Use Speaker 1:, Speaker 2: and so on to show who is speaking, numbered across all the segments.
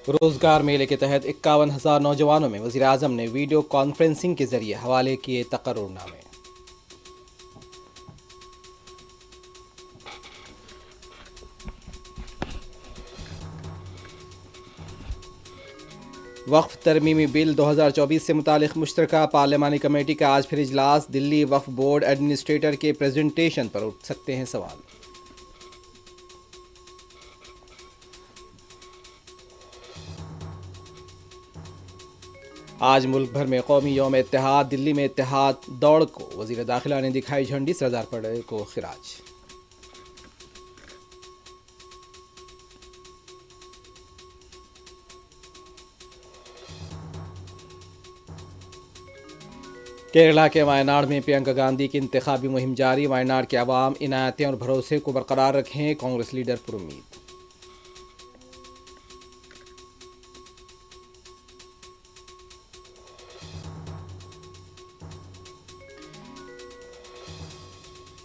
Speaker 1: روزگار میلے کے تحت 51,000 نوجوانوں میں وزیراعظم نے ویڈیو کانفرنسنگ کے ذریعے حوالے کیے تقرر نامے۔ وقف ترمیمی بل 2024 سے متعلق مشترکہ پارلیمانی کمیٹی کا آج پھر اجلاس۔ دلی وقف بورڈ ایڈمنسٹریٹر کے پریزنٹیشن پر اٹھ سکتے ہیں سوال۔ آج ملک بھر میں قومی یوم اتحاد۔ دلی میں اتحاد دوڑ کو وزیر داخلہ نے دکھائی جھنڈی، سردار پٹیل کو خراج۔ کیرلا کے وائناڈ میں پرینکا گاندھی کی انتخابی مہم جاری۔ وائناڈ کے عوام عنایتیں اور بھروسے کو برقرار رکھیں، کانگریس لیڈر پر امید۔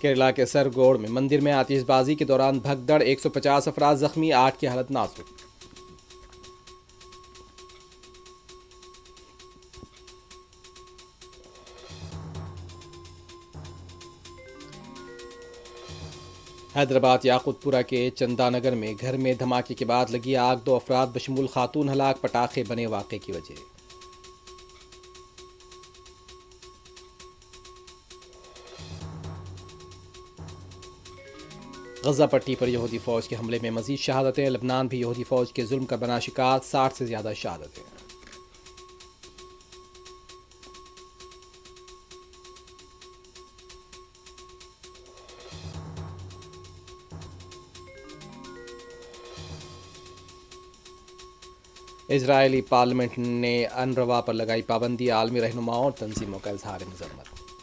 Speaker 1: کیرلا کے سرگوڑ میں مندر میں آتش بازی کے دوران بھگدڑ، 150 افراد زخمی، 8 کی حالت نازک۔ حیدرآباد یاقوت پورہ کے چندا نگر میں گھر میں دھماکے کے بعد لگی آگ، 2 افراد بشمول خاتون ہلاک، پٹاخے بنے واقعے کی وجہ۔ غزہ پٹی پر یہودی فوج کے حملے میں مزید شہادتیں۔ لبنان بھی یہودی فوج کے ظلم کا بنا شکار، 60 سے زیادہ شہادتیں۔ اسرائیلی پارلیمنٹ نے انروا پر لگائی پابندی، عالمی رہنماؤں اور تنظیموں کا اظہار مذمت۔